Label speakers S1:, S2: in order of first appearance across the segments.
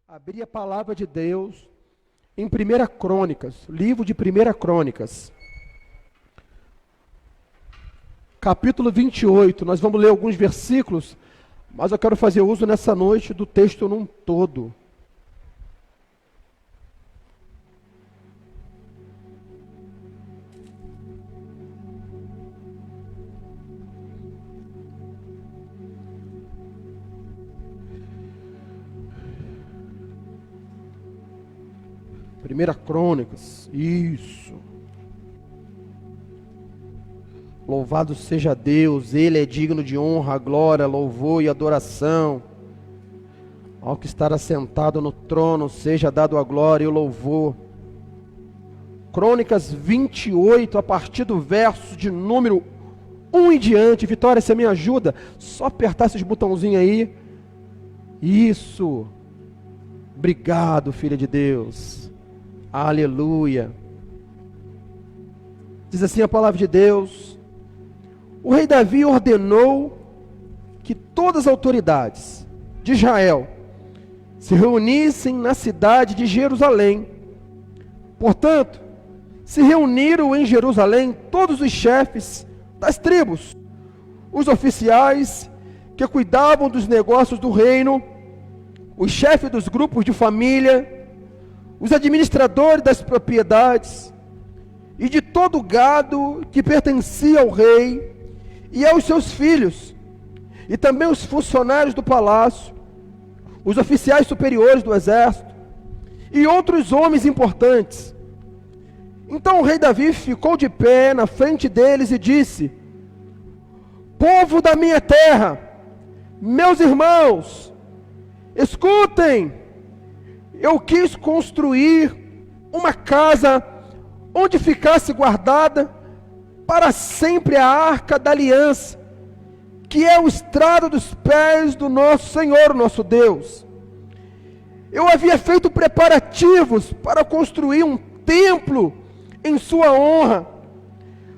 S1: Abrir a palavra de Deus em 1 Crônicas, livro de 1 Crônicas, capítulo 28. Nós vamos ler alguns versículos, mas eu quero fazer uso nessa noite do texto num todo. Primeira Crônicas, isso. Louvado seja Deus, Ele é digno de honra, glória, louvor e adoração. Ao que estar assentado no trono, seja dado a glória e o louvor. Crônicas 28, a partir do verso de número 1 em diante. Vitória, você me ajuda? Só apertar esses botãozinhos aí. Isso. Obrigado, filha de Deus. Aleluia. Diz assim a palavra de Deus: o rei Davi ordenou que todas as autoridades de Israel se reunissem na cidade de Jerusalém. Portanto, se reuniram em Jerusalém todos os chefes das tribos, os oficiais que cuidavam dos negócios do reino, os chefes dos grupos de família, os administradores das propriedades e de todo o gado que pertencia ao rei e aos seus filhos, e também os funcionários do palácio, os oficiais superiores do exército e outros homens importantes. Então o rei Davi ficou de pé na frente deles e disse: povo da minha terra, meus irmãos, escutem. Eu quis construir uma casa onde ficasse guardada para sempre a arca da aliança, que é o estrado dos pés do nosso Senhor, nosso Deus. Eu havia feito preparativos para construir um templo em sua honra,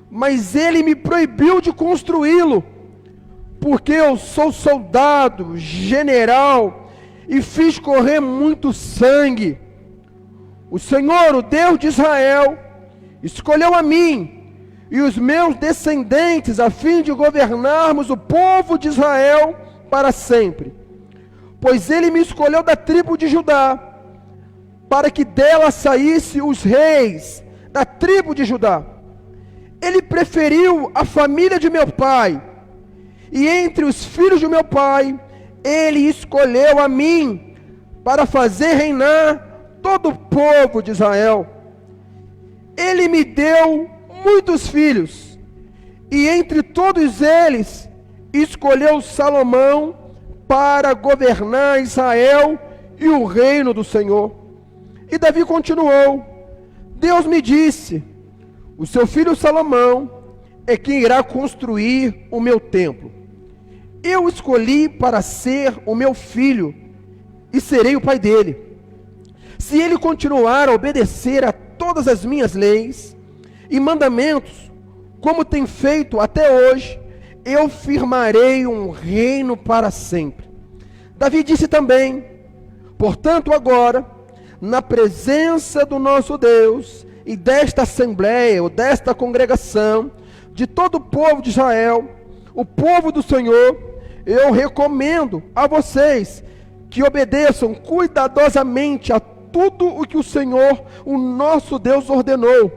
S1: mas ele me proibiu de construí-lo, porque eu sou soldado, general, e fiz correr muito sangue. O Senhor, o Deus de Israel, escolheu a mim e os meus descendentes a fim de governarmos o povo de Israel para sempre. Pois ele me escolheu da tribo de Judá, para que dela saísse os reis da tribo de Judá. Ele preferiu a família de meu pai, e entre os filhos de meu pai, ele escolheu a mim para fazer reinar todo o povo de Israel. Ele me deu muitos filhos, e entre todos eles escolheu Salomão para governar Israel e o reino do Senhor. E Davi continuou: Deus me disse: o seu filho Salomão é quem irá construir o meu templo. Eu escolhi para ser o meu filho e serei o pai dele. Se ele continuar a obedecer a todas as minhas leis e mandamentos, como tem feito até hoje, eu firmarei um reino para sempre. Davi disse também: portanto agora, na presença do nosso Deus e desta assembleia, ou desta congregação, de todo o povo de Israel, o povo do Senhor, eu recomendo a vocês que obedeçam cuidadosamente a tudo o que o Senhor, o nosso Deus, ordenou,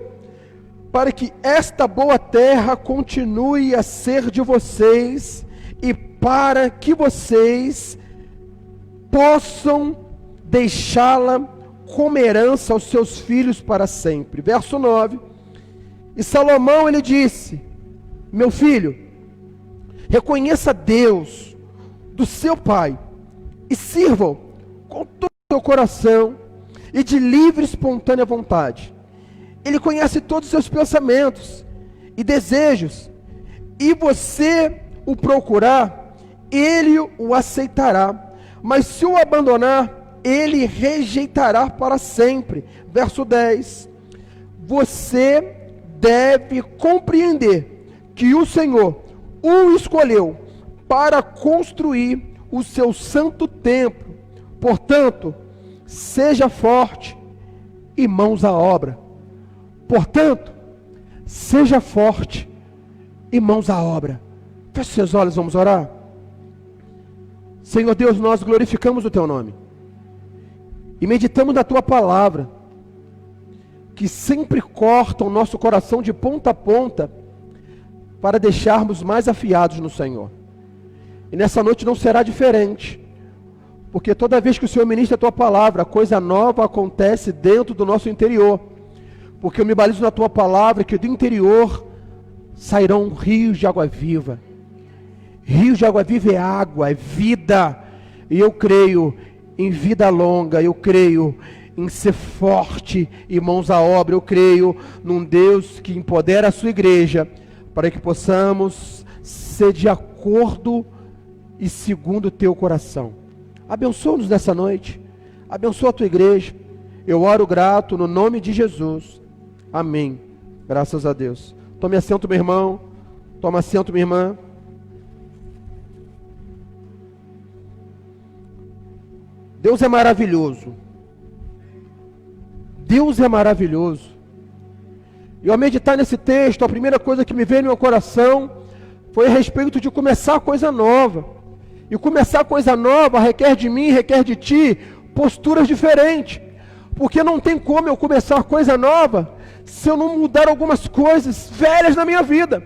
S1: para que esta boa terra continue a ser de vocês e para que vocês possam deixá-la como herança aos seus filhos para sempre. Verso 9. E Salomão, ele disse: meu filho, reconheça Deus do seu pai e sirva-o com todo o seu coração e de livre e espontânea vontade. Ele conhece todos os seus pensamentos e desejos, e você o procurar, ele o aceitará, mas se o abandonar, ele rejeitará para sempre. Verso 10. Você deve compreender que o Senhor o escolheu para construir o seu santo templo. Portanto, seja forte e mãos à obra. Portanto, seja forte e mãos à obra. Feche seus olhos, vamos orar. Senhor Deus, nós glorificamos o Teu nome e meditamos na Tua palavra, que sempre corta o nosso coração de ponta a ponta, para deixarmos mais afiados no Senhor. E nessa noite não será diferente, porque toda vez que o Senhor ministra a Tua palavra, coisa nova acontece dentro do nosso interior, porque eu me balizo na Tua palavra, que do interior sairão rios de água viva. Rios de água viva é água, é vida, e eu creio em vida longa, eu creio em ser forte e mãos à obra, eu creio num Deus que empodera a sua igreja, para que possamos ser de acordo e segundo o teu coração. Abençoa-nos nessa noite, abençoa a tua igreja, eu oro grato no nome de Jesus, amém, graças a Deus. Tome assento, meu irmão, toma assento, minha irmã. Deus é maravilhoso. Deus é maravilhoso. E ao meditar nesse texto, a primeira coisa que me veio no meu coração foi a respeito de começar coisa nova. E começar coisa nova requer de mim, requer de ti, posturas diferentes. Porque não tem como eu começar coisa nova se eu não mudar algumas coisas velhas na minha vida.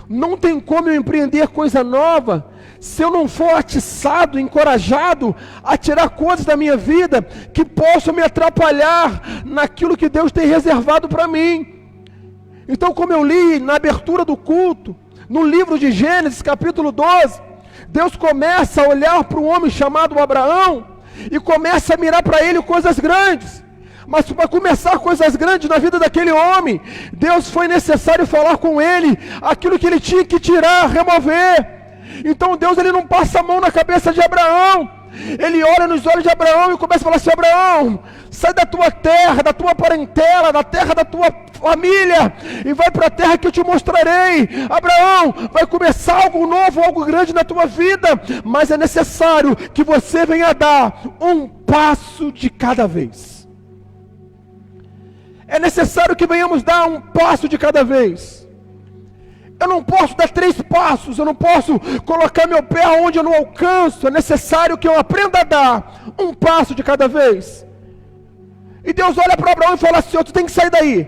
S1: Não tem como eu empreender coisa nova se eu não for atiçado, encorajado a tirar coisas da minha vida que possam me atrapalhar naquilo que Deus tem reservado para mim. Então, como eu li na abertura do culto, no livro de Gênesis, capítulo 12, Deus começa a olhar para um homem chamado Abraão e começa a mirar para ele coisas grandes. Mas para começar coisas grandes na vida daquele homem, Deus foi necessário falar com ele aquilo que ele tinha que tirar, remover. Então Deus, ele não passa a mão na cabeça de Abraão, ele olha nos olhos de Abraão e começa a falar assim: Abraão, sai da tua terra, da tua parentela, da terra da tua família, e vai para a terra que eu te mostrarei. Abraão, vai começar algo novo, algo grande na tua vida, mas é necessário que você venha dar um passo de cada vez. É necessário que venhamos dar um passo de cada vez. Eu não posso dar 3 passos, eu não posso colocar meu pé onde eu não alcanço. É necessário que eu aprenda a dar um passo de cada vez. E Deus olha para Abraão e fala assim: tu tem que sair daí.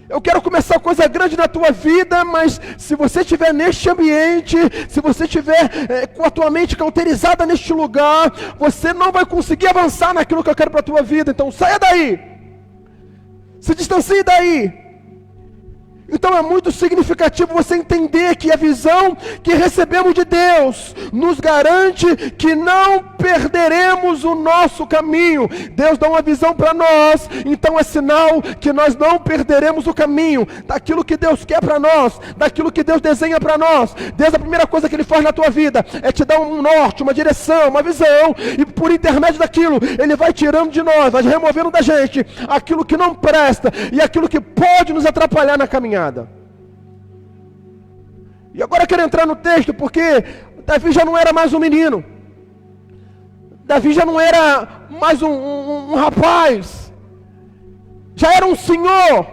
S1: Eu quero começar coisa grande na tua vida, mas se você estiver neste ambiente, se você estiver com a tua mente cauterizada neste lugar, você não vai conseguir avançar naquilo que eu quero para a tua vida. Então saia daí, se distancie daí. Então é muito significativo você entender que a visão que recebemos de Deus nos garante que não perderemos o nosso caminho. Deus dá uma visão para nós, então é sinal que nós não perderemos o caminho daquilo que Deus quer para nós, daquilo que Deus desenha para nós. Deus, a primeira coisa que Ele faz na tua vida é te dar um norte, uma direção, uma visão, e por intermédio daquilo Ele vai tirando de nós, vai removendo da gente aquilo que não presta e aquilo que pode nos atrapalhar na caminhada. E agora eu quero entrar no texto, porque Davi já não era mais um menino, Davi já não era mais um rapaz, já era um senhor.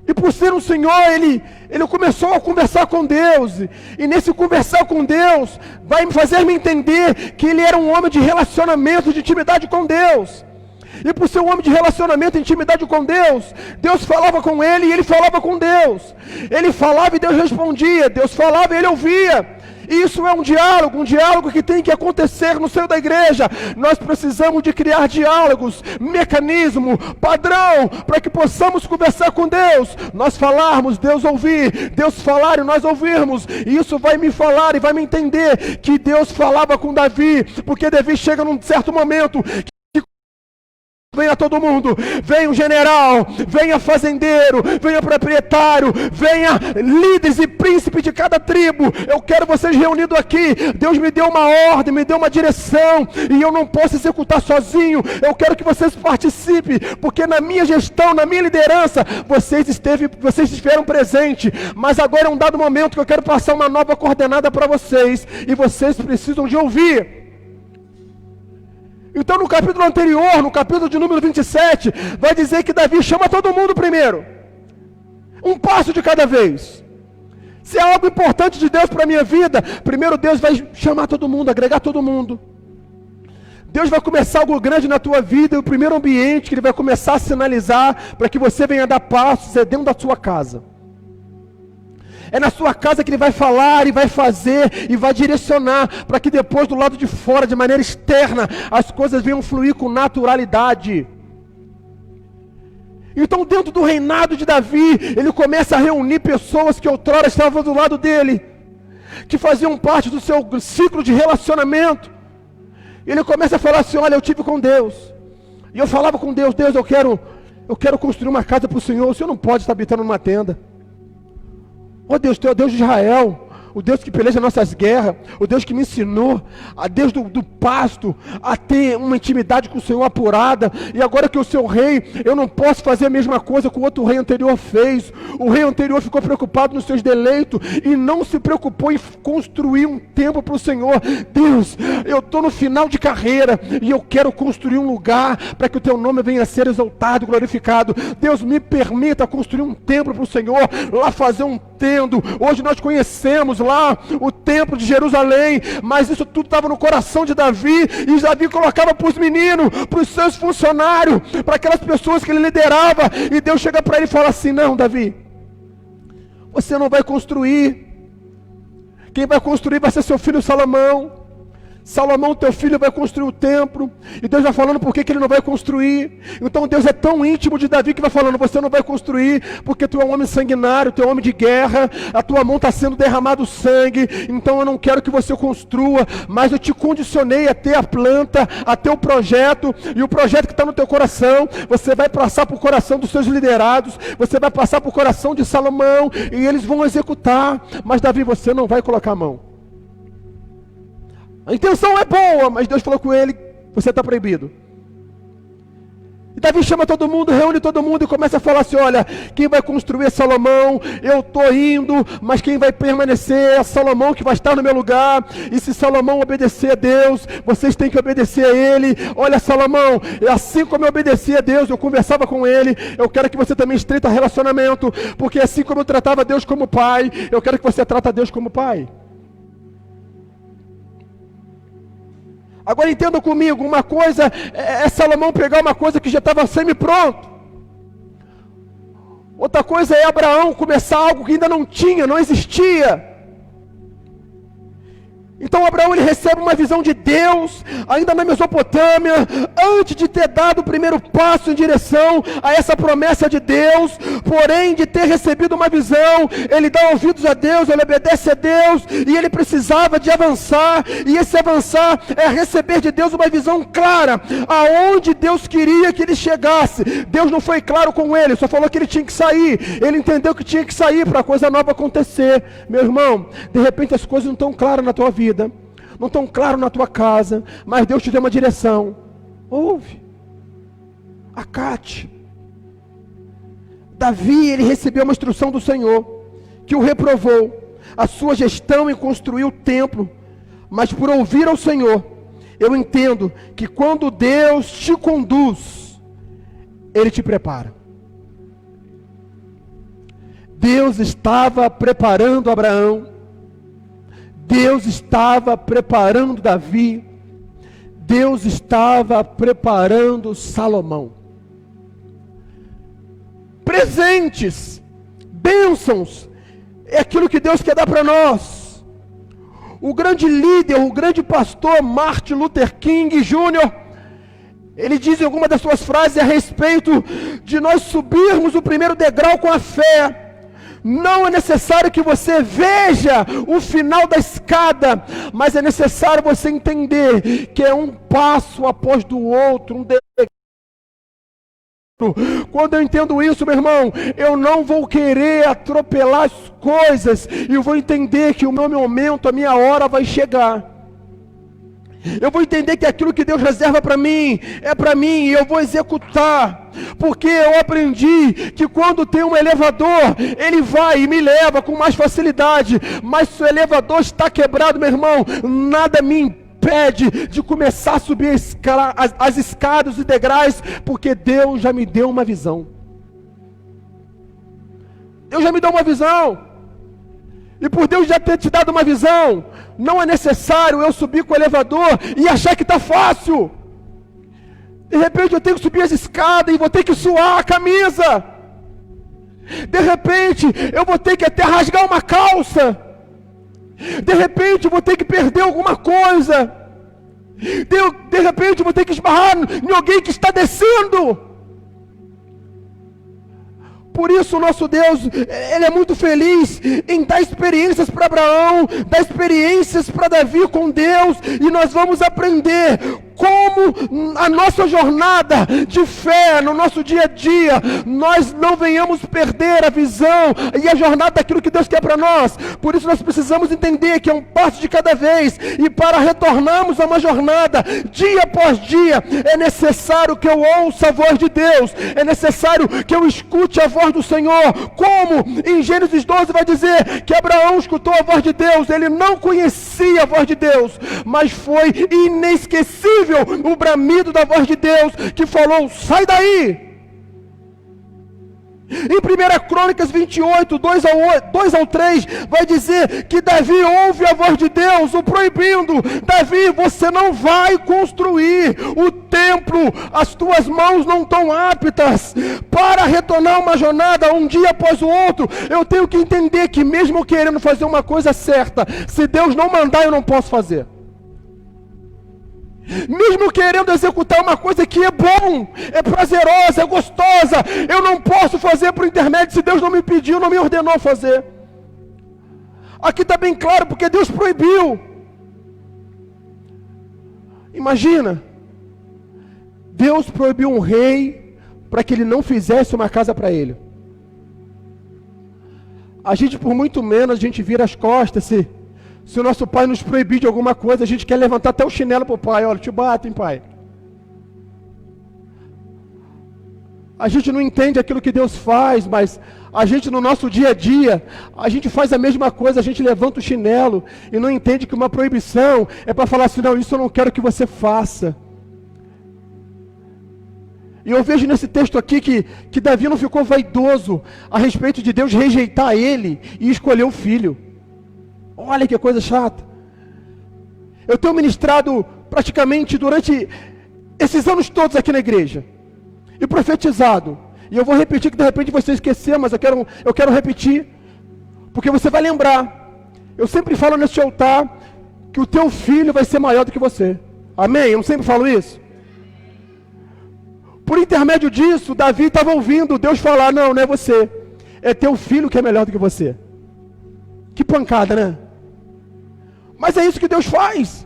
S1: E por ser um senhor, ele começou a conversar com Deus, e nesse conversar com Deus vai me fazer me entender que ele era um homem de relacionamento, de intimidade com Deus. E por ser um homem de relacionamento e intimidade com Deus, Deus falava com ele e ele falava com Deus. Ele falava e Deus respondia, Deus falava e ele ouvia. E isso é um diálogo que tem que acontecer no seio da igreja. Nós precisamos de criar diálogos, mecanismo, padrão, para que possamos conversar com Deus. Nós falarmos, Deus ouvir, Deus falar e nós ouvirmos. E isso vai me falar e vai me entender que Deus falava com Davi, porque Davi chega num certo momento que venha todo mundo, venha um general, venha fazendeiro, venha proprietário, venha líderes e príncipes de cada tribo. Eu quero vocês reunidos aqui. Deus me deu uma ordem, me deu uma direção, e eu não posso executar sozinho. Eu quero que vocês participem, porque na minha gestão, na minha liderança, vocês estiveram presentes, mas agora é um dado momento que eu quero passar uma nova coordenada para vocês, e vocês precisam de ouvir. Então no capítulo anterior, no capítulo de número 27, vai dizer que Davi chama todo mundo primeiro. Um passo de cada vez. Se é algo importante de Deus para a minha vida, primeiro Deus vai chamar todo mundo, agregar todo mundo. Deus vai começar algo grande na tua vida, e o primeiro ambiente que Ele vai começar a sinalizar para que você venha dar passos é dentro da sua casa. É na sua casa que Ele vai falar e vai fazer e vai direcionar para que depois do lado de fora, de maneira externa, as coisas venham fluir com naturalidade. Então dentro do reinado de Davi, ele começa a reunir pessoas que outrora estavam do lado dele, que faziam parte do seu ciclo de relacionamento. Ele começa a falar assim: olha, eu tive com Deus, e eu falava com Deus: Deus, eu quero construir uma casa para o Senhor, o Senhor não pode estar habitando numa tenda. Ó Deus, Tu é o Deus de Israel, o Deus que peleja nossas guerras, o Deus que me ensinou, a Deus do pasto, a ter uma intimidade com o Senhor apurada, e agora que eu sou rei, eu não posso fazer a mesma coisa que o outro rei anterior fez. O rei anterior ficou preocupado nos seus deleitos, e não se preocupou em construir um templo para o Senhor. Deus, eu estou no final de carreira, e eu quero construir um lugar, para que o Teu nome venha a ser exaltado, glorificado. Deus, me permita construir um templo para o Senhor, lá fazer um tendo. Hoje nós conhecemos lá o templo de Jerusalém, mas isso tudo estava no coração de Davi, e Davi colocava para os meninos, para os seus funcionários, para aquelas pessoas que ele liderava, e Deus chega para ele e fala assim: não, Davi, você não vai construir, quem vai construir vai ser seu filho Salomão. Salomão, teu filho, vai construir o templo. E Deus vai falando por que ele não vai construir. Então Deus é tão íntimo de Davi que vai falando: você não vai construir porque tu é um homem sanguinário, tu é um homem de guerra, a tua mão está sendo derramado sangue, então eu não quero que você construa, mas eu te condicionei a ter a planta, a ter o projeto, e o projeto que está no teu coração, você vai passar para o coração dos seus liderados, você vai passar para o coração de Salomão, e eles vão executar. Mas Davi, você não vai colocar a mão. A intenção é boa, mas Deus falou com ele: você está proibido. E Davi chama todo mundo, reúne todo mundo e começa a falar assim: olha, quem vai construir é Salomão, eu estou indo, mas quem vai permanecer é Salomão, que vai estar no meu lugar. E se Salomão obedecer a Deus, vocês têm que obedecer a ele. Olha, Salomão, assim como eu obedeci a Deus, eu conversava com ele, eu quero que você também estreita relacionamento, porque assim como eu tratava Deus como pai, eu quero que você trate Deus como pai. Agora entenda comigo, uma coisa é Salomão pegar uma coisa que já estava semi-pronto. Outra coisa é Abraão começar algo que ainda não tinha, não existia. Então Abraão, ele recebe uma visão de Deus, ainda na Mesopotâmia, antes de ter dado o primeiro passo em direção a essa promessa de Deus. Porém, de ter recebido uma visão, ele dá ouvidos a Deus, ele obedece a Deus, e ele precisava de avançar, e esse avançar é receber de Deus uma visão clara, aonde Deus queria que ele chegasse. Deus não foi claro com ele, só falou que ele tinha que sair, ele entendeu que tinha que sair para a coisa nova acontecer. Meu irmão, de repente as coisas não estão claras na tua vida, não estão claro na tua casa, mas Deus te deu uma direção. Ouve, acate. Davi, ele recebeu uma instrução do Senhor, que o reprovou a sua gestão em construir o templo, mas por ouvir ao Senhor, eu entendo que quando Deus te conduz, Ele te prepara. Deus estava preparando Abraão, Deus estava preparando Davi, Deus estava preparando Salomão. Presentes, bênçãos, é aquilo que Deus quer dar para nós. O grande líder, o grande pastor Martin Luther King Jr., ele diz em alguma das suas frases a respeito de nós subirmos o primeiro degrau com a fé. Não é necessário que você veja o final da escada, mas é necessário você entender que é um passo após do outro, um degrau. Quando eu entendo isso, meu irmão, eu não vou querer atropelar as coisas, e eu vou entender que o meu momento, a minha hora vai chegar. Eu vou entender que aquilo que Deus reserva para mim, é para mim, e eu vou executar. Porque eu aprendi que quando tem um elevador, ele vai e me leva com mais facilidade. Mas se o elevador está quebrado, meu irmão, nada me impede impede de começar a subir as escadas e degraus, porque Deus já me deu uma visão. Deus já me deu uma visão. E por Deus já ter te dado uma visão, não é necessário eu subir com o elevador e achar que está fácil. De repente eu tenho que subir as escadas e vou ter que suar a camisa. De repente eu vou ter que até rasgar uma calça. De repente eu vou ter que perder alguma coisa. De repente eu vou ter que esbarrar em alguém que está descendo. Por isso o nosso Deus, Ele é muito feliz em dar experiências para Abraão, dar experiências para Davi com Deus, e nós vamos aprender como a nossa jornada de fé, no nosso dia a dia, nós não venhamos perder a visão e a jornada daquilo que Deus quer para nós. Por isso nós precisamos entender que é um passo de cada vez, e para retornarmos a uma jornada, dia após dia, é necessário que eu ouça a voz de Deus, é necessário que eu escute a voz do Senhor, como em Gênesis 12 vai dizer, que Abraão escutou a voz de Deus, ele não conhecia a voz de Deus, mas foi inesquecível o bramido da voz de Deus, que falou, sai daí. Em 1 Crônicas 28, 2 ao 3, vai dizer que Davi ouve a voz de Deus, o proibindo, Davi, você não vai construir o templo, as tuas mãos não estão aptas para retornar uma jornada um dia após o outro. Eu tenho que entender que mesmo querendo fazer uma coisa certa, se Deus não mandar, eu não posso fazer. Mesmo querendo executar uma coisa que é bom, é prazerosa, é gostosa, eu não posso fazer por intermédio se Deus não me pediu, não me ordenou fazer. Aqui está bem claro, porque Deus proibiu. Imagina, Deus proibiu um rei para que ele não fizesse uma casa para ele. A gente, por muito menos, a gente vira as costas se o nosso pai nos proibir de alguma coisa, a gente quer levantar até o chinelo para o pai. Olha, te batem, pai. A gente não entende aquilo que Deus faz, mas a gente no nosso dia a dia, a gente faz a mesma coisa, a gente levanta o chinelo e não entende que uma proibição é para falar assim, não, isso eu não quero que você faça. E eu vejo nesse texto aqui que Davi não ficou vaidoso a respeito de Deus rejeitar ele e escolher o filho. Olha que coisa chata. Eu tenho ministrado praticamente durante esses anos todos aqui na igreja, e profetizado, e eu vou repetir que de repente você esqueceu, mas eu quero repetir, porque você vai lembrar. Eu sempre falo nesse altar que o teu filho vai ser maior do que você. Amém? Eu não sempre falo isso? Por intermédio disso, Davi estava ouvindo Deus falar, não é você, é teu filho que é melhor do que você. Que pancada, né? Mas é isso que Deus faz.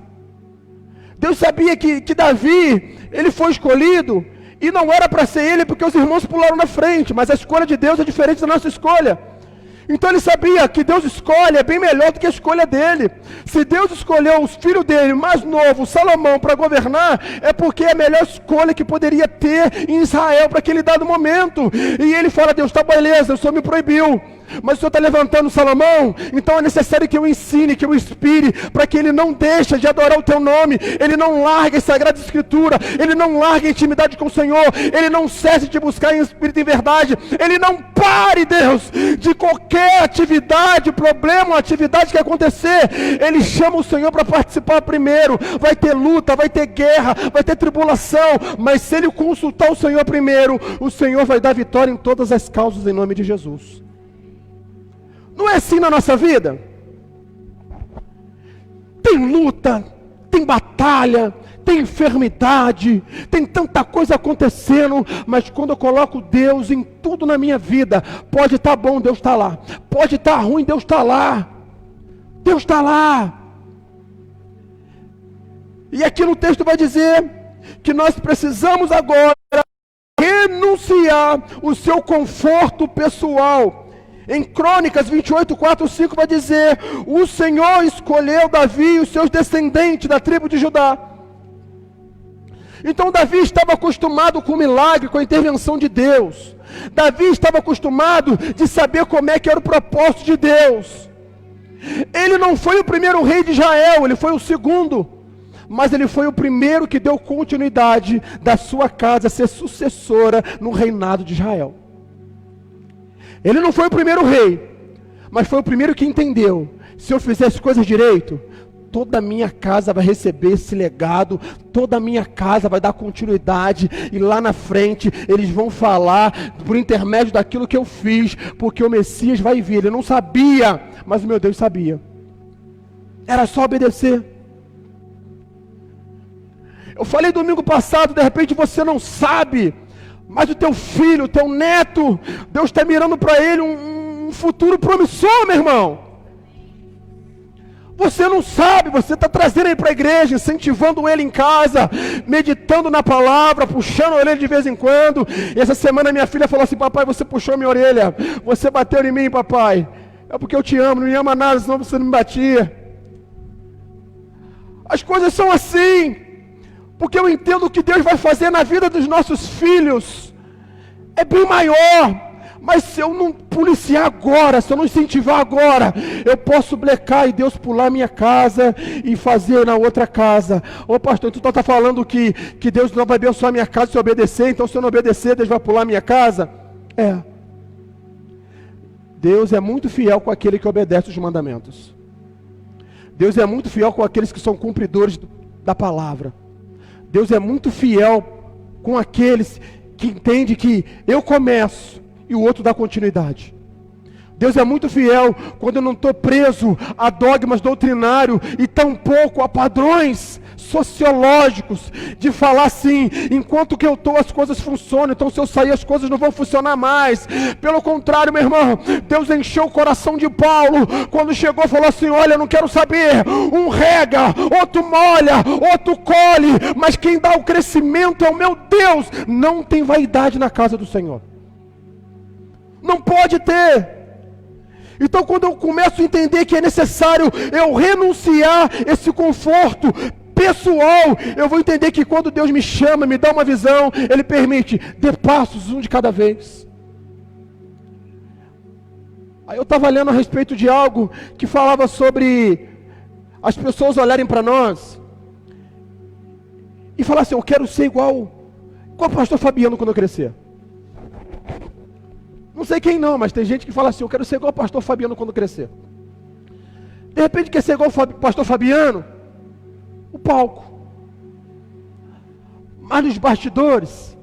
S1: Deus sabia que Davi, ele foi escolhido, e não era para ser ele, porque os irmãos pularam na frente, mas a escolha de Deus é diferente da nossa escolha. Então ele sabia que Deus escolhe é bem melhor do que a escolha dele. Se Deus escolheu o filho dele, mais novo, Salomão, para governar, é porque é a melhor escolha que poderia ter em Israel para aquele dado momento. E ele fala, Deus, tá beleza, o Senhor me proibiu, mas o Senhor está levantando Salomão, então é necessário que eu ensine, que eu inspire, para que ele não deixe de adorar o teu nome, ele não largue a Sagrada Escritura, ele não largue a intimidade com o Senhor, ele não cesse de buscar em espírito e em verdade, ele não pare, Deus, de qualquer atividade, problema, atividade que acontecer, ele chama o Senhor para participar primeiro. Vai ter luta, vai ter guerra, vai ter tribulação, mas se ele consultar o Senhor primeiro, o Senhor vai dar vitória em todas as causas em nome de Jesus. Não é assim na nossa vida? Tem luta, tem batalha, tem enfermidade, tem tanta coisa acontecendo, mas quando eu coloco Deus em tudo na minha vida, pode estar bom, Deus está lá, pode estar ruim, Deus está lá, Deus está lá. E aqui no texto vai dizer que nós precisamos agora renunciar o seu conforto pessoal. Em Crônicas 28, 4, 5 vai dizer, o Senhor escolheu Davi e os seus descendentes da tribo de Judá. Então Davi estava acostumado com o milagre, com a intervenção de Deus. Davi estava acostumado de saber como é que era o propósito de Deus. Ele não foi o primeiro rei de Israel, ele foi o segundo. mas ele foi o primeiro que deu continuidade da sua casa ser sucessora no reinado de Israel. Ele não foi o primeiro rei, mas foi o primeiro que entendeu: se eu fizer as coisas direito, toda a minha casa vai receber esse legado, toda a minha casa vai dar continuidade, e lá na frente eles vão falar por intermédio daquilo que eu fiz, porque o Messias vai vir. Ele não sabia, mas o meu Deus sabia. Era só obedecer. Eu falei domingo passado, de repente você não sabe, mas o teu filho, o teu neto, Deus está mirando para ele um futuro promissor, meu irmão. Você não sabe, você está trazendo ele para a igreja, incentivando ele em casa, meditando na palavra, puxando a orelha de vez em quando. E essa semana minha filha falou assim: papai, você puxou minha orelha, você bateu em mim, papai. É porque eu te amo, não me ama nada, senão você não me batia. As coisas são assim, porque eu entendo o que Deus vai fazer na vida dos nossos filhos é bem maior. Mas se eu não policiar agora, se eu não incentivar agora, eu posso blecar e Deus pular minha casa e fazer na outra casa. Ô pastor, tu está falando que Deus não vai abençoar minha casa se eu obedecer, então se eu não obedecer, Deus vai pular minha casa? É. Deus é muito fiel com aquele que obedece os mandamentos. Deus é muito fiel com aqueles que são cumpridores da palavra. Deus é muito fiel com aqueles que entendem que eu começo e o outro dá continuidade. Deus é muito fiel quando eu não estou preso a dogmas doutrinários e tampouco a padrões sociológicos de falar assim: enquanto que eu estou as coisas funcionam, então se eu sair as coisas não vão funcionar mais. Pelo contrário, meu irmão, Deus encheu o coração de Paulo quando chegou e falou assim: olha, eu não quero saber, um rega, outro molha, outro colhe, mas quem dá o crescimento é o meu Deus. Não tem vaidade na casa do Senhor, não pode ter. Então quando eu começo a entender que é necessário eu renunciar esse conforto pessoal, eu vou entender que quando Deus me chama, me dá uma visão, Ele permite, dê passos um de cada vez. Aí eu estava lendo a respeito de algo que falava sobre as pessoas olharem para nós e falar assim: eu quero ser igual o pastor Fabiano quando eu crescer. Não sei quem não, mas tem gente que fala assim: eu quero ser igual o pastor Fabiano quando crescer. De repente quer ser igual o pastor Fabiano, o palco. Mas nos bastidores,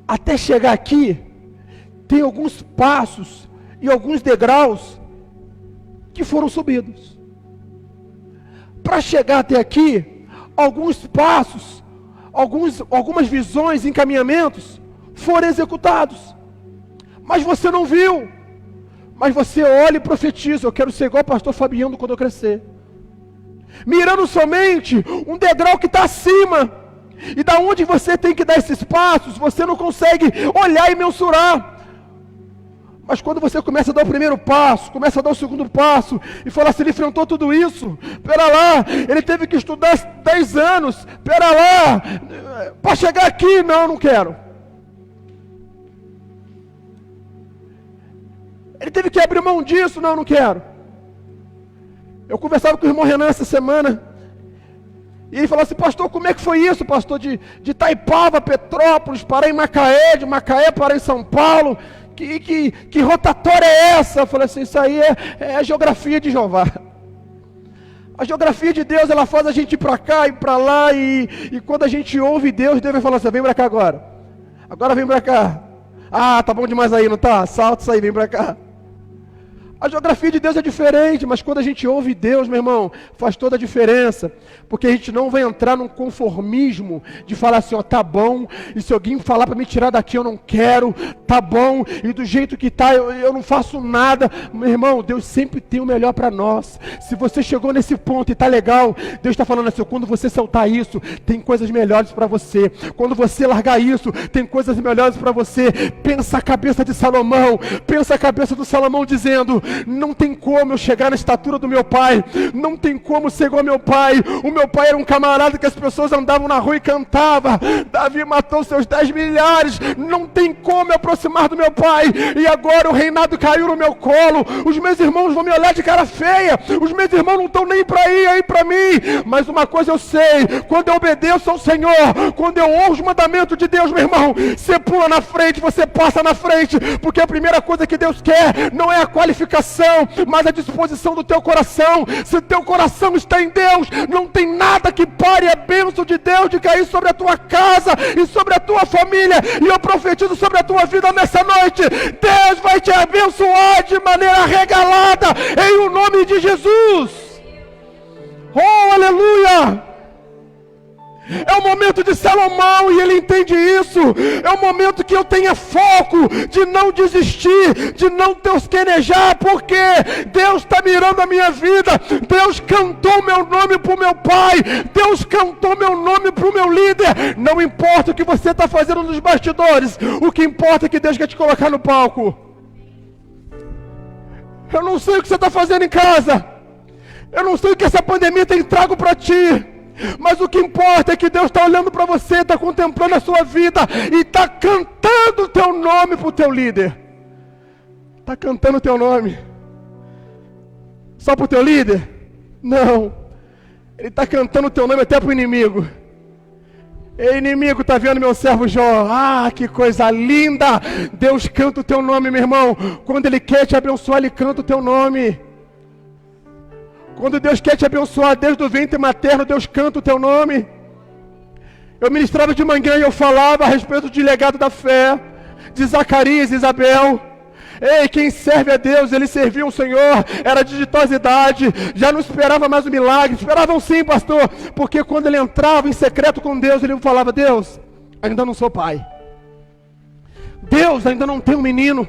S1: até chegar aqui, tem alguns passos e alguns degraus que foram subidos. Para chegar até aqui, alguns passos, algumas visões, encaminhamentos foram executados. Mas você não viu. Mas você olha e profetiza: eu quero ser igual o pastor Fabiano quando eu crescer. Mirando somente um degrau que está acima. E da onde você tem que dar esses passos, você não consegue olhar e mensurar. Mas quando você começa a dar o primeiro passo, começa a dar o segundo passo, e fala assim: ele enfrentou tudo isso, pera lá, ele teve que estudar 10 anos, pera lá, para chegar aqui, não quero. Ele teve que abrir mão disso, não quero. Eu conversava com o irmão Renan essa semana, e ele falou assim: pastor, como é que foi isso, pastor, de Itaipava, Petrópolis, parar em Macaé, de Macaé parar em São Paulo, que rotatória é essa? Eu falei assim: isso aí é a geografia de Jeová. A geografia de Deus, ela faz a gente ir para cá e para lá, e quando a gente ouve Deus vai falar assim: vem para cá agora vem para cá. Ah, tá bom demais aí, não tá? Salta isso aí, vem para cá. A geografia de Deus é diferente, mas quando a gente ouve Deus, meu irmão, faz toda a diferença, porque a gente não vai entrar num conformismo de falar assim: ó, tá bom, e se alguém falar para me tirar daqui eu não quero, tá bom, e do jeito que tá eu não faço nada. Meu irmão, Deus sempre tem o melhor para nós. Se você chegou nesse ponto e tá legal, Deus está falando assim: quando você soltar isso, tem coisas melhores para você. Quando você largar isso, tem coisas melhores para você. Pensa a cabeça de Salomão, pensa a cabeça do Salomão dizendo: não tem como eu chegar na estatura do meu pai, não tem como ser igual ao meu pai. O meu pai era um camarada que as pessoas andavam na rua e cantavam: Davi matou seus 10 milhares, não tem como me aproximar do meu pai. E agora o reinado caiu no meu colo, os meus irmãos vão me olhar de cara feia, os meus irmãos não estão nem para ir aí para mim. Mas uma coisa eu sei: quando eu obedeço ao Senhor, quando eu honro os mandamentos de Deus, meu irmão, você pula na frente, você passa na frente, porque a primeira coisa que Deus quer não é a qualificação, mas a disposição do teu coração. Se teu coração está em Deus, não tem nada que pare a bênção de Deus de cair sobre a tua casa e sobre a tua família. E eu profetizo sobre a tua vida nessa noite: Deus vai te abençoar de maneira regalada, em o nome de Jesus. Oh, aleluia! É o momento de Salomão e ele entende isso. É o momento que eu tenha foco de não desistir, de não tosquenejar, porque Deus está mirando a minha vida. Deus cantou meu nome para o meu pai, Deus cantou meu nome para o meu líder. Não importa o que você está fazendo nos bastidores, o que importa é que Deus quer te colocar no palco. Eu não sei o que você está fazendo em casa, eu não sei o que essa pandemia tem trago para ti, mas o que importa é que Deus está olhando para você, está contemplando a sua vida e está cantando o teu nome para o teu líder. Está cantando o teu nome só para o teu líder? Não, ele está cantando o teu nome até para o inimigo. Ei, inimigo, está vendo meu servo Jó? Ah, que coisa linda! Deus canta o teu nome, meu irmão. Quando Ele quer te abençoar, Ele canta o teu nome. Quando Deus quer te abençoar desde o ventre materno, Deus canta o teu nome. Eu ministrava de manhã e eu falava a respeito do legado da fé, de Zacarias e Isabel. Ei, quem serve a Deus, ele servia o Senhor, era de ditosidade, já não esperava mais o milagre. Esperavam sim, pastor, porque quando ele entrava em secreto com Deus, ele falava: Deus, ainda não sou pai. Deus, ainda não tenho um menino.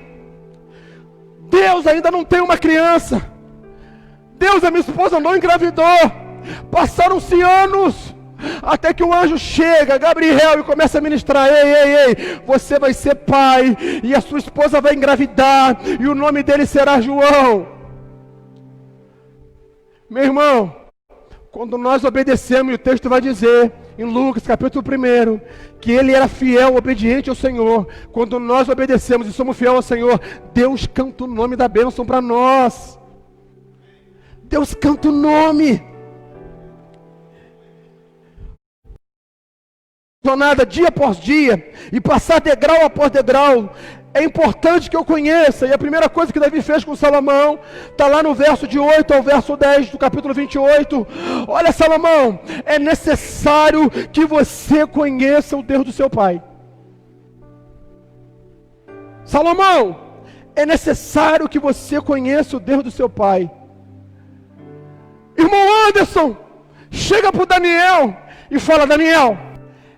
S1: Deus, ainda não tenho uma criança. Deus, a minha esposa não engravidou. Passaram-se anos, até que o anjo chega, Gabriel, e começa a ministrar: ei, você vai ser pai, e a sua esposa vai engravidar, e o nome dele será João. Meu irmão, quando nós obedecemos, e o texto vai dizer, em Lucas capítulo 1, que ele era fiel, obediente ao Senhor. Quando nós obedecemos e somos fiel ao Senhor, Deus canta o nome da bênção para nós. Deus canta o nome. Jornada dia após dia, e passar degrau após degrau. É importante que eu conheça, e a primeira coisa que Davi fez com Salomão, está lá no verso de 8 ao verso 10 do capítulo 28. Olha, Salomão, é necessário que você conheça o Deus do seu pai. Salomão, é necessário que você conheça o Deus do seu pai. Irmão Anderson, chega para o Daniel e fala: Daniel,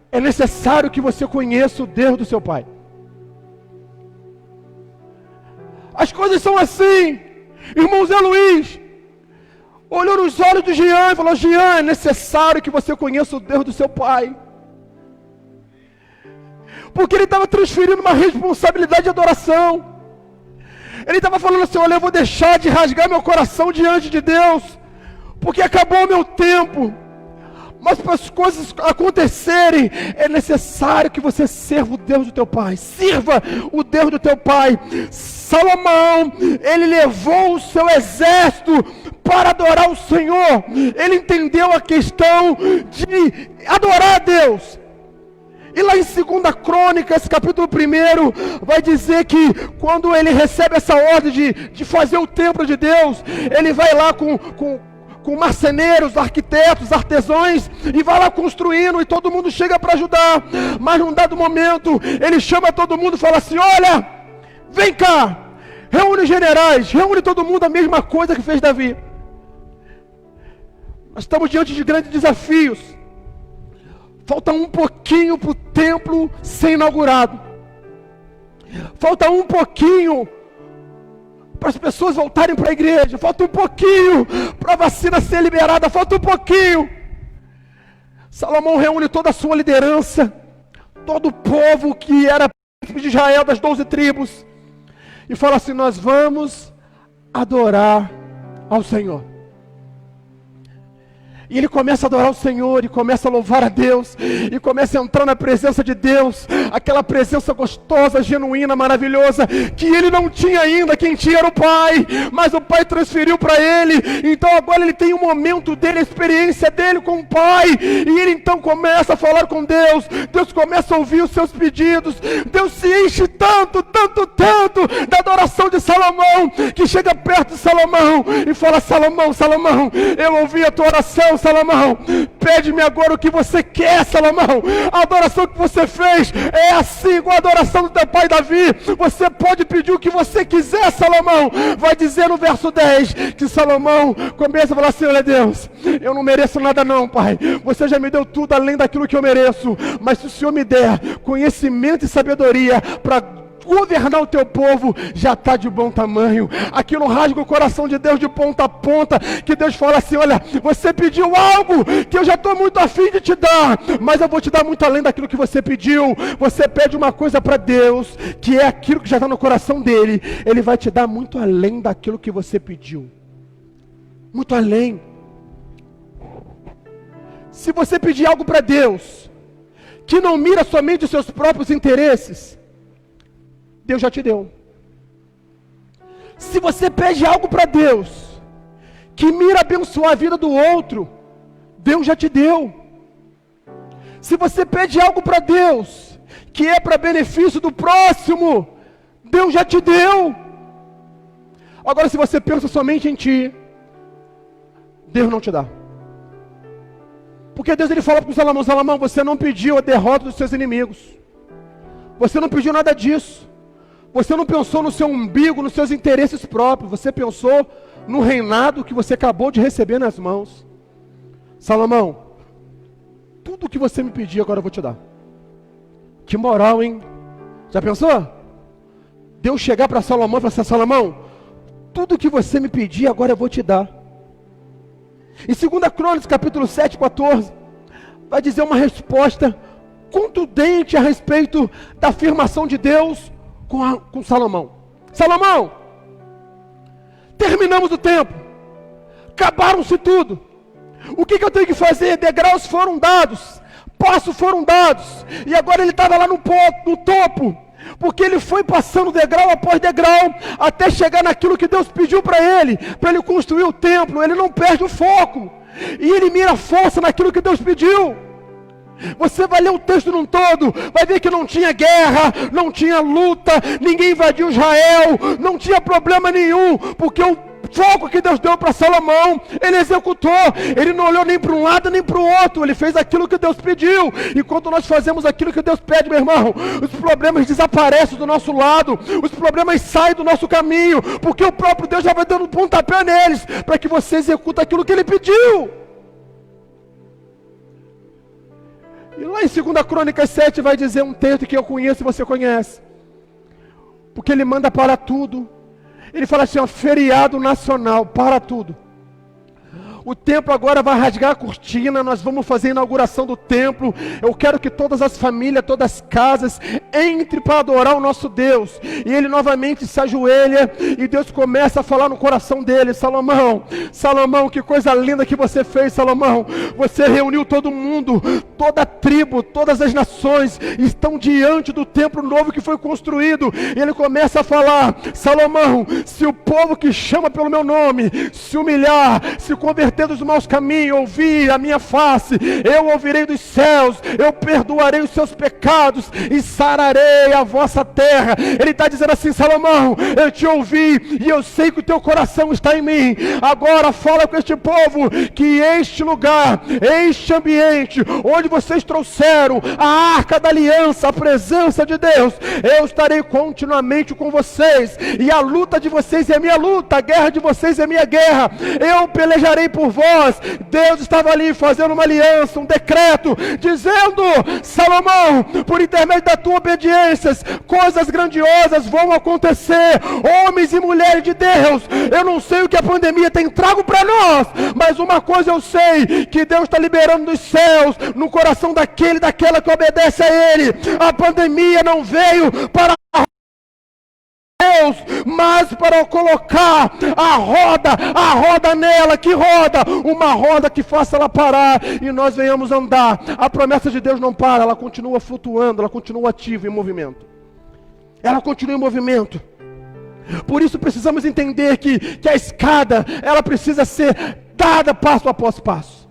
S1: é necessário que você conheça o Deus do seu pai. As coisas são assim. Irmão Zé Luiz olhou nos olhos de Jean e falou: Jean, é necessário que você conheça o Deus do seu pai. Porque ele estava transferindo uma responsabilidade de adoração. Ele estava falando assim: olha, eu vou deixar de rasgar meu coração diante de Deus, porque acabou o meu tempo. Mas para as coisas acontecerem, é necessário que você sirva o Deus do teu pai. Sirva o Deus do teu pai. Salomão, ele levou o seu exército para adorar o Senhor. Ele entendeu a questão de adorar a Deus. E lá em 2 Crônicas, capítulo 1, vai dizer que quando ele recebe essa ordem de fazer o templo de Deus, ele vai lá com marceneiros, arquitetos, artesãos, e vai lá construindo, e todo mundo chega para ajudar. Mas num dado momento, ele chama todo mundo e fala assim: olha, vem cá, reúne os generais, reúne todo mundo, a mesma coisa que fez Davi. Nós estamos diante de grandes desafios. Falta um pouquinho para o templo ser inaugurado. Falta um pouquinho para as pessoas voltarem para a igreja. Falta um pouquinho para a vacina ser liberada. Falta um pouquinho. Salomão reúne toda a sua liderança, todo o povo que era de Israel, das 12 tribos, e fala assim: nós vamos adorar ao Senhor. E ele começa a adorar o Senhor, e começa a louvar a Deus, e começa a entrar na presença de Deus, aquela presença gostosa, genuína, maravilhosa, que ele não tinha ainda. Quem tinha era o Pai, mas o Pai transferiu para ele. Então agora ele tem um momento dele, a experiência dele com o Pai, e ele então começa a falar com Deus. Deus começa a ouvir os seus pedidos. Deus se enche tanto, tanto, tanto da adoração de Salomão, que chega perto de Salomão e fala: Salomão, Salomão, eu ouvi a tua oração, Salomão, pede-me agora o que você quer, Salomão. A adoração que você fez é assim, igual a adoração do teu pai Davi. Você pode pedir o que você quiser, Salomão. Vai dizer no verso 10 que Salomão começa a falar assim: olha Deus, eu não mereço nada não, Pai. Você já me deu tudo além daquilo que eu mereço, mas se o Senhor me der conhecimento e sabedoria para governar o teu povo, já está de bom tamanho. Aquilo rasga o coração de Deus de ponta a ponta, que Deus fala assim: olha, você pediu algo que eu já estou muito afim de te dar, mas eu vou te dar muito além daquilo que você pediu. Você pede uma coisa para Deus, que é aquilo que já está no coração dele, ele vai te dar muito além daquilo que você pediu, muito além. Se você pedir algo para Deus, que não mira somente os seus próprios interesses, Deus já te deu. Se você pede algo para Deus, que mira abençoar a vida do outro, Deus já te deu. Se você pede algo para Deus, que é para benefício do próximo, Deus já te deu. Agora, se você pensa somente em ti, Deus não te dá. Porque Deus, ele fala para o Salomão: Salomão, você não pediu a derrota dos seus inimigos. Você não pediu nada disso. Você não pensou no seu umbigo, nos seus interesses próprios. Você pensou no reinado que você acabou de receber nas mãos. Salomão, tudo que você me pedir agora eu vou te dar. Que moral, hein? Já pensou? Deus chegar para Salomão e falar assim: Salomão, tudo que você me pedir agora eu vou te dar. Em 2 Crônicas, capítulo 7, 14, vai dizer uma resposta contundente a respeito da afirmação de Deus com Salomão. Salomão, terminamos o tempo, acabaram-se tudo. O que eu tenho que fazer? Degraus foram dados, passos foram dados, e agora ele estava lá no topo, porque ele foi passando degrau após degrau, até chegar naquilo que Deus pediu para ele construir o templo. Ele não perde o foco, e ele mira a força naquilo que Deus pediu. Você vai ler o texto num todo, vai ver que não tinha guerra, não tinha luta, ninguém invadiu Israel, não tinha problema nenhum, porque o foco que Deus deu para Salomão, ele executou. Ele não olhou nem para um lado nem para o outro, ele fez aquilo que Deus pediu. E quando nós fazemos aquilo que Deus pede, meu irmão, os problemas desaparecem do nosso lado, os problemas saem do nosso caminho, porque o próprio Deus já vai dando um pontapé neles, para que você execute aquilo que ele pediu. E lá em 2 Crônicas 7 vai dizer um texto que eu conheço e você conhece, porque ele manda parar tudo. Ele fala assim: ó, feriado nacional, para tudo. O templo agora vai rasgar a cortina, nós vamos fazer a inauguração do templo. Eu quero que todas as famílias, todas as casas entrem para adorar o nosso Deus. E ele novamente se ajoelha, e Deus começa a falar no coração dele: Salomão, Salomão, que coisa linda que você fez, Salomão. Você reuniu todo mundo, toda a tribo, todas as nações estão diante do templo novo que foi construído. E ele começa a falar: Salomão, se o povo que chama pelo meu nome se humilhar, se converter dos maus caminhos, ouvir a minha face, eu ouvirei dos céus, eu perdoarei os seus pecados e sararei a vossa terra. Ele está dizendo assim: Salomão, eu te ouvi e eu sei que o teu coração está em mim. Agora fala com este povo que este lugar, este ambiente onde vocês trouxeram a arca da aliança, a presença de Deus, eu estarei continuamente com vocês, e a luta de vocês é minha luta, a guerra de vocês é minha guerra. Eu pelejarei por vós. Deus estava ali fazendo uma aliança, um decreto, dizendo: Salomão, por intermédio da tua obediência, coisas grandiosas vão acontecer. Homens e mulheres de Deus, eu não sei o que a pandemia tem trago para nós, mas uma coisa eu sei, que Deus está liberando dos céus no coração daquela que obedece a Ele. A pandemia não veio para Deus, mas para colocar a roda nela, que roda, uma roda que faça ela parar e nós venhamos andar. A promessa de Deus não para, ela continua flutuando, ela continua ativa, em movimento. Ela continua em movimento. Por isso precisamos entender que a escada, ela precisa ser dada passo após passo.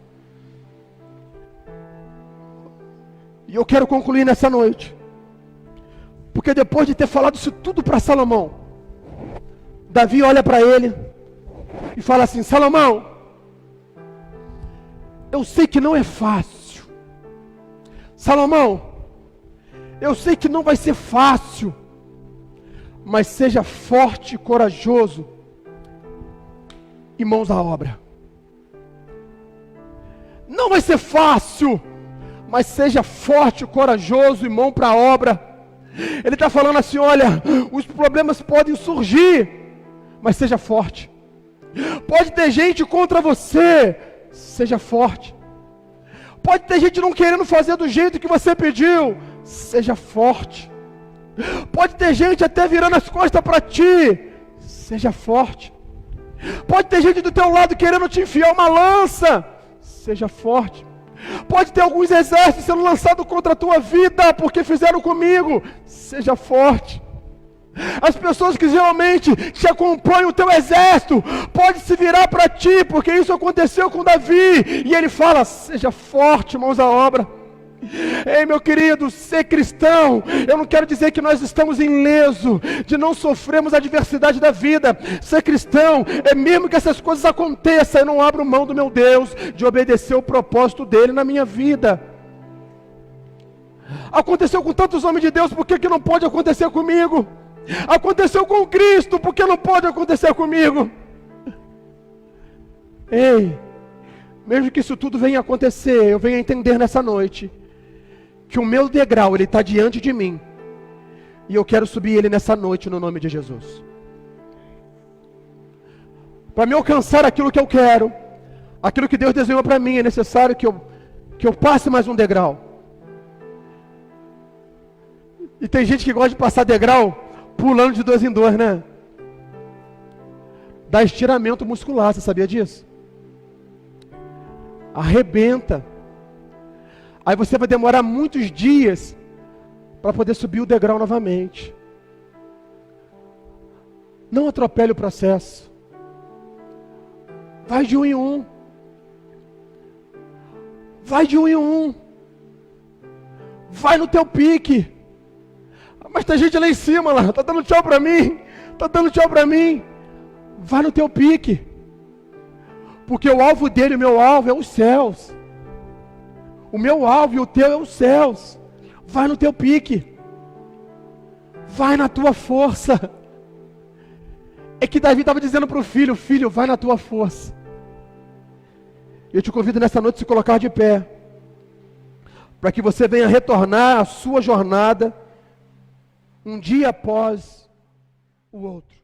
S1: E eu quero concluir nessa noite, porque depois de ter falado isso tudo para Salomão, Davi olha para ele e fala assim: Salomão, eu sei que não é fácil. Salomão, eu sei que não vai ser fácil, mas seja forte e corajoso e mãos à obra. Não vai ser fácil, mas seja forte, corajoso e mão para a obra. Ele está falando assim: olha, os problemas podem surgir, mas seja forte. Pode ter gente contra você, seja forte. Pode ter gente não querendo fazer do jeito que você pediu, seja forte. Pode ter gente até virando as costas para ti, seja forte. Pode ter gente do teu lado querendo te enfiar uma lança, seja forte. Pode ter alguns exércitos sendo lançados contra a tua vida, porque fizeram comigo, seja forte. As pessoas que geralmente te acompanham, o teu exército, pode se virar para ti, porque isso aconteceu com Davi, e ele fala: seja forte, mãos à obra. Ei, meu querido, ser cristão, eu não quero dizer que nós estamos ileso de não sofrermos a adversidade da vida. Ser cristão é mesmo que essas coisas aconteçam, eu não abro mão do meu Deus, de obedecer o propósito dele na minha vida. Aconteceu com tantos homens de Deus, por que não pode acontecer comigo? Aconteceu com Cristo, por que não pode acontecer comigo? Ei, mesmo que isso tudo venha acontecer, eu venho entender nessa noite que o meu degrau, ele está diante de mim, e eu quero subir ele nessa noite no nome de Jesus. Para me alcançar aquilo que eu quero, aquilo que Deus desenhou para mim, é necessário que eu passe mais um degrau. E tem gente que gosta de passar degrau pulando de 2 em 2, né? Dá estiramento muscular, você sabia disso? Arrebenta. Aí você vai demorar muitos dias para poder subir o degrau novamente. Não atropele o processo. Vai de 1 em 1. Vai de 1 em 1. Vai no teu pique. Mas tem gente lá em cima, lá, tá dando tchau para mim. Tá dando tchau para mim. Vai no teu pique. Porque o alvo dele, o meu alvo é os céus. O meu alvo e o teu é os céus. Vai no teu pique. Vai na tua força. É que Davi estava dizendo para o filho: filho, vai na tua força. Eu te convido nessa noite a se colocar de pé, para que você venha retornar à sua jornada, um dia após o outro.